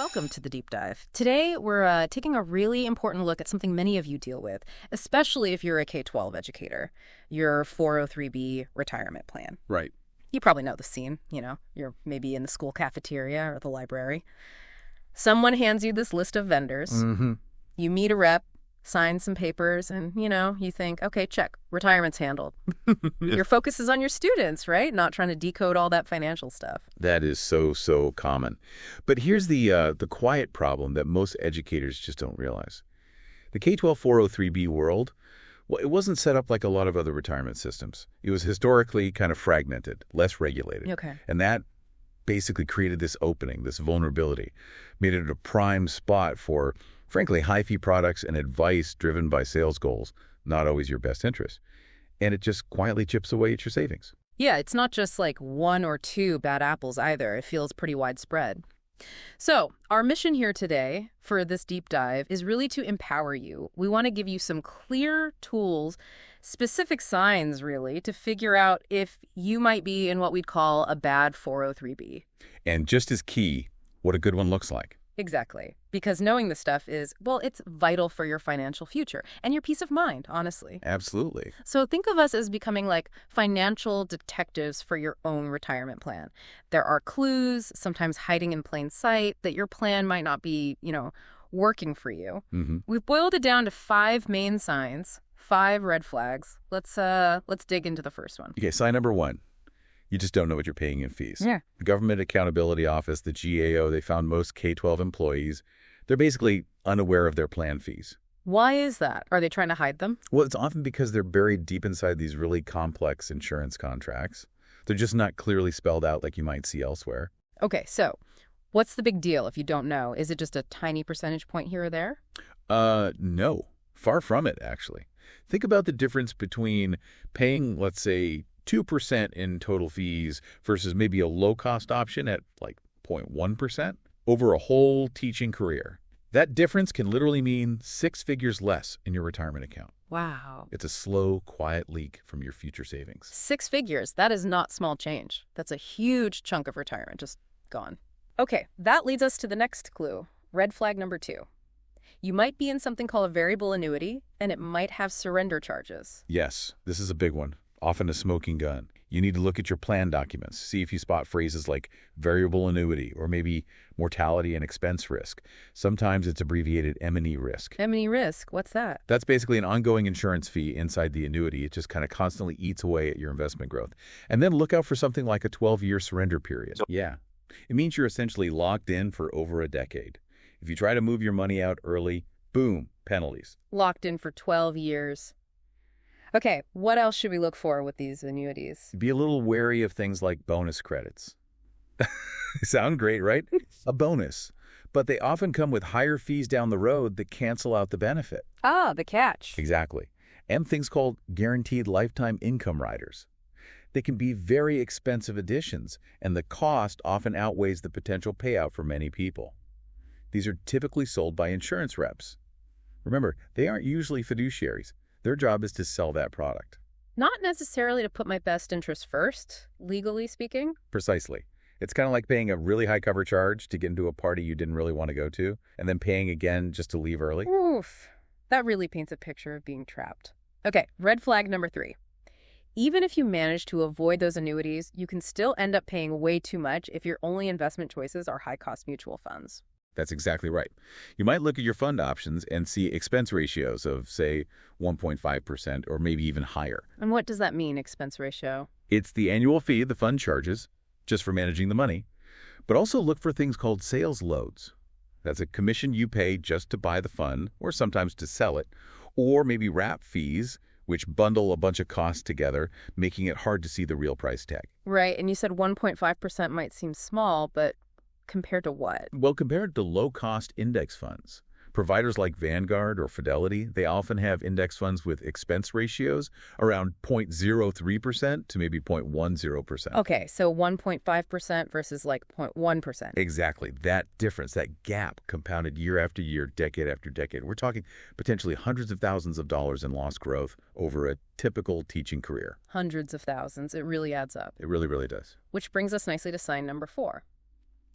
welcome to the deep dive. Today, we're taking a really important look at something many of you deal with, especially if you're a K-12 educator, your 403B retirement plan. Right. You probably know the scene, you're maybe in the school cafeteria or the library. Someone hands you this list of vendors. Mm-hmm. You meet a rep, sign some papers, and, you think, okay, check, retirement's handled. Your focus is on your students, right? Not trying to decode all that financial stuff. That is so common. But here's the quiet problem that most educators just don't realize. The K-12 403B world, well, it wasn't set up like a lot of other retirement systems. It was historically kind of fragmented, less regulated. Okay. And that basically created this opening, this vulnerability, made it a prime spot for, frankly, high-fee products and advice driven by sales goals, not always your best interest. And it just quietly chips away at your savings. Yeah, it's not just like one or two bad apples either. It feels pretty widespread. So our mission here today for this deep dive is really to empower you. We want to give you some clear tools, specific signs, really, to figure out if you might be in what we'd call a bad 403B. And just as key, what a good one looks like. Exactly. Because knowing this stuff is, well, it's vital for your financial future and your peace of mind, honestly. Absolutely. So think of us as becoming like financial detectives for your own retirement plan. There are clues, sometimes hiding in plain sight, that your plan might not be, working for you. Mm-hmm. We've boiled it down to 5 main signs, 5 red flags. Let's dig into the first one. Okay, sign number 1. You just don't know what you're paying in fees. Yeah. The Government Accountability Office, the GAO, they found most K-12 employees, they're basically unaware of their plan fees. Why is that? Are they trying to hide them? Well, it's often because they're buried deep inside these really complex insurance contracts. They're just not clearly spelled out like you might see elsewhere. Okay, so what's the big deal if you don't know? Is it just a tiny percentage point here or there? No. Far from it, actually. Think about the difference between paying, let's say, 2% in total fees versus maybe a low-cost option at like 0.1% over a whole teaching career. That difference can literally mean 6 figures less in your retirement account. Wow. It's a slow, quiet leak from your future savings. 6 figures. That is not small change. That's a huge chunk of retirement just gone. Okay, that leads us to the next clue. Red flag number 2. You might be in something called a variable annuity, and it might have surrender charges. Yes, this is a big one. Often a smoking gun. You need to look at your plan documents, see if you spot phrases like variable annuity or maybe mortality and expense risk. Sometimes it's abbreviated M&E risk. M&E risk? What's that? That's basically an ongoing insurance fee inside the annuity. It just kind of constantly eats away at your investment growth. And then look out for something like a 12-year surrender period. Yeah. It means you're essentially locked in for over a decade. If you try to move your money out early, boom, penalties. Locked in for 12 years. Okay, what else should we look for with these annuities? Be a little wary of things like bonus credits. Sound great, right? A bonus. But they often come with higher fees down the road that cancel out the benefit. Ah, the catch. Exactly. And things called guaranteed lifetime income riders. They can be very expensive additions, and the cost often outweighs the potential payout for many people. These are typically sold by insurance reps. Remember, they aren't usually fiduciaries. Their job is to sell that product. Not necessarily to put my best interest first, legally speaking. Precisely. It's kind of like paying a really high cover charge to get into a party you didn't really want to go to, and then paying again just to leave early. Oof. That really paints a picture of being trapped. Okay, red flag number 3. Even if you manage to avoid those annuities, you can still end up paying way too much if your only investment choices are high-cost mutual funds. That's exactly right. You might look at your fund options and see expense ratios of, say, 1.5% or maybe even higher. And what does that mean, expense ratio? It's the annual fee the fund charges, just for managing the money. But also look for things called sales loads. That's a commission you pay just to buy the fund, or sometimes to sell it, or maybe wrap fees, which bundle a bunch of costs together, making it hard to see the real price tag. Right, and you said 1.5% might seem small, but compared to what? Well, compared to low-cost index funds. Providers like Vanguard or Fidelity, they often have index funds with expense ratios around 0.03% to maybe 0.10%. Okay, so 1.5% versus like 0.1%. Exactly. That difference, that gap compounded year after year, decade after decade. We're talking potentially hundreds of thousands of dollars in lost growth over a typical teaching career. Hundreds of thousands. It really adds up. It really, really does. Which brings us nicely to sign number 4.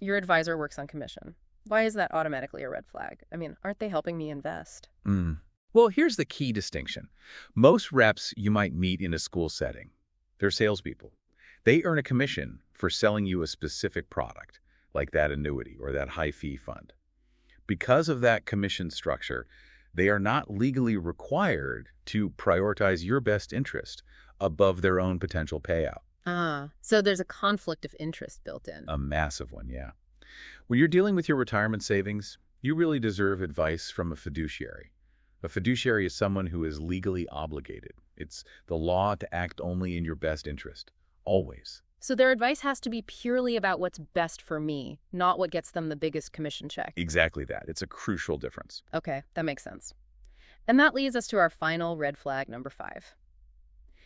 Your advisor works on commission. Why is that automatically a red flag? I mean, aren't they helping me invest? Well, here's the key distinction. Most reps you might meet in a school setting, they're salespeople. They earn a commission for selling you a specific product, like that annuity or that high-fee fund. Because of that commission structure, they are not legally required to prioritize your best interest above their own potential payout. So there's a conflict of interest built in. A massive one, yeah. When you're dealing with your retirement savings, you really deserve advice from a fiduciary. A fiduciary is someone who is legally obligated. It's the law to act only in your best interest, always. So their advice has to be purely about what's best for me, not what gets them the biggest commission check. Exactly that. It's a crucial difference. Okay, that makes sense. And that leads us to our final red flag, number 5.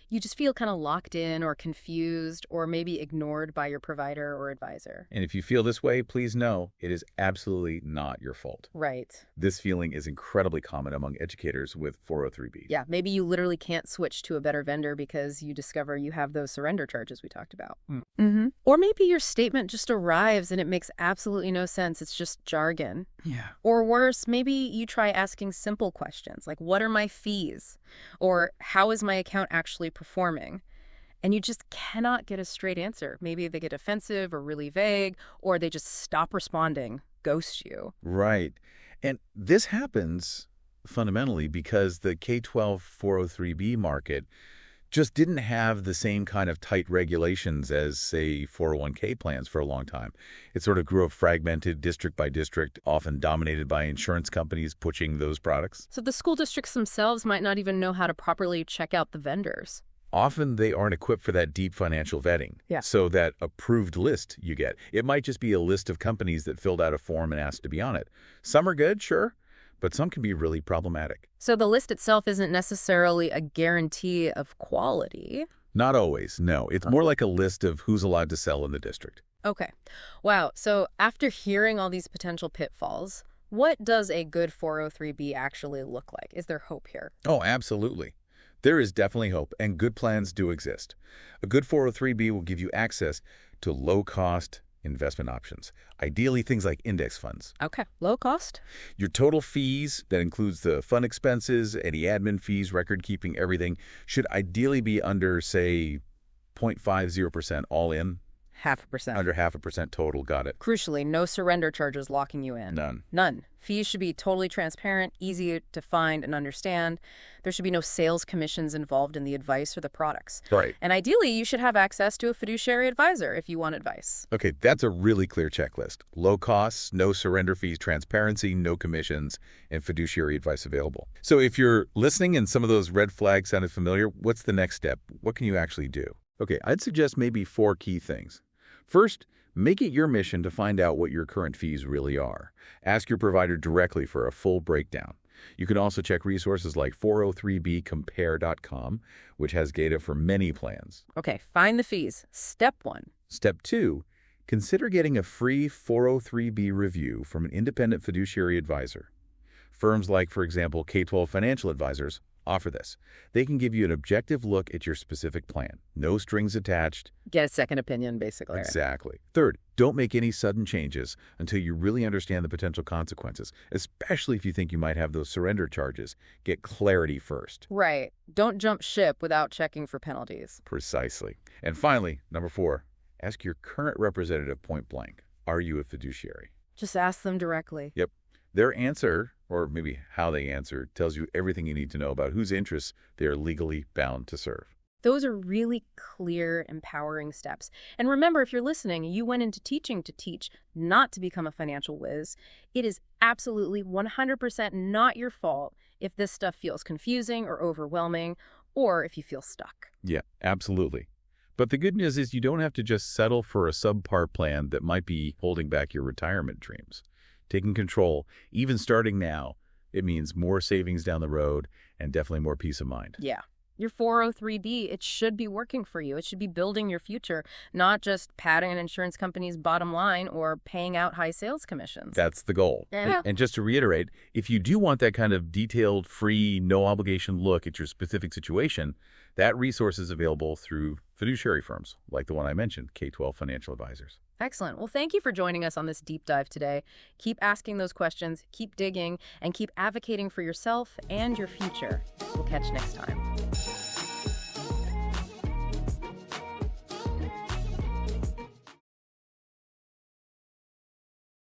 You just feel kind of locked in or confused or maybe ignored by your provider or advisor. And if you feel this way, please know it is absolutely not your fault. Right. This feeling is incredibly common among educators with 403Bs. Yeah, maybe you literally can't switch to a better vendor because you discover you have those surrender charges we talked about. Or maybe your statement just arrives and it makes absolutely no sense. It's just jargon. Yeah. Or worse, maybe you try asking simple questions like, what are my fees? Or how is my account actually performing? And you just cannot get a straight answer. Maybe they get offensive or really vague, or they just stop responding, ghost you. Right. And this happens fundamentally because the K-12 403B market just didn't have the same kind of tight regulations as, say, 401k plans for a long time. It sort of grew up fragmented district by district, often dominated by insurance companies pushing those products. So the school districts themselves might not even know how to properly check out the vendors. Often they aren't equipped for that deep financial vetting. Yeah. So that approved list you get, it might just be a list of companies that filled out a form and asked to be on it. Some are good, sure, but some can be really problematic. So the list itself isn't necessarily a guarantee of quality. Not always, no. It's more like a list of who's allowed to sell in the district. Okay. Wow. So after hearing all these potential pitfalls, what does a good 403B actually look like? Is there hope here? Oh, absolutely. There is definitely hope, and good plans do exist. A good 403B will give you access to low-cost investment options, ideally things like index funds. Okay. Low cost? Your total fees, that includes the fund expenses, any admin fees, record-keeping, everything, should ideally be under, say, 0.50% all in. 0.5%. Under 0.5% total, got it. Crucially, no surrender charges locking you in. None. None. Fees should be totally transparent, easy to find and understand. There should be no sales commissions involved in the advice or the products. Right. And ideally, you should have access to a fiduciary advisor if you want advice. Okay, that's a really clear checklist. Low costs, no surrender fees, transparency, no commissions, and fiduciary advice available. So if you're listening and some of those red flags sounded familiar, what's the next step? What can you actually do? Okay, I'd suggest maybe 4 key things. First, make it your mission to find out what your current fees really are. Ask your provider directly for a full breakdown. You can also check resources like 403bcompare.com, which has data for many plans. Okay, find the fees. Step 1. Step 2, consider getting a free 403b review from an independent fiduciary advisor. Firms like, for example, K-12 Financial Advisors offer this. They can give you an objective look at your specific plan. No strings attached. Get a second opinion, basically. Exactly. Third, don't make any sudden changes until you really understand the potential consequences, especially if you think you might have those surrender charges. Get clarity first. Right. Don't jump ship without checking for penalties. Precisely. And finally, number 4, ask your current representative point blank. Are you a fiduciary? Just ask them directly. Yep. Their answer, or maybe how they answer, tells you everything you need to know about whose interests they are legally bound to serve. Those are really clear, empowering steps. And remember, if you're listening, you went into teaching to teach, not to become a financial whiz. It is absolutely 100% not your fault if this stuff feels confusing or overwhelming, or if you feel stuck. Yeah, absolutely. But the good news is you don't have to just settle for a subpar plan that might be holding back your retirement dreams. Taking control, even starting now, it means more savings down the road and definitely more peace of mind. Yeah. Your 403B, it should be working for you. It should be building your future, not just padding an insurance company's bottom line or paying out high sales commissions. That's the goal. Yeah. And just to reiterate, if you do want that kind of detailed, free, no-obligation look at your specific situation, that resource is available through fiduciary firms like the one I mentioned, K-12 Financial Advisors. Excellent. Well, thank you for joining us on this deep dive today. Keep asking those questions, keep digging, and keep advocating for yourself and your future. We'll catch you next time.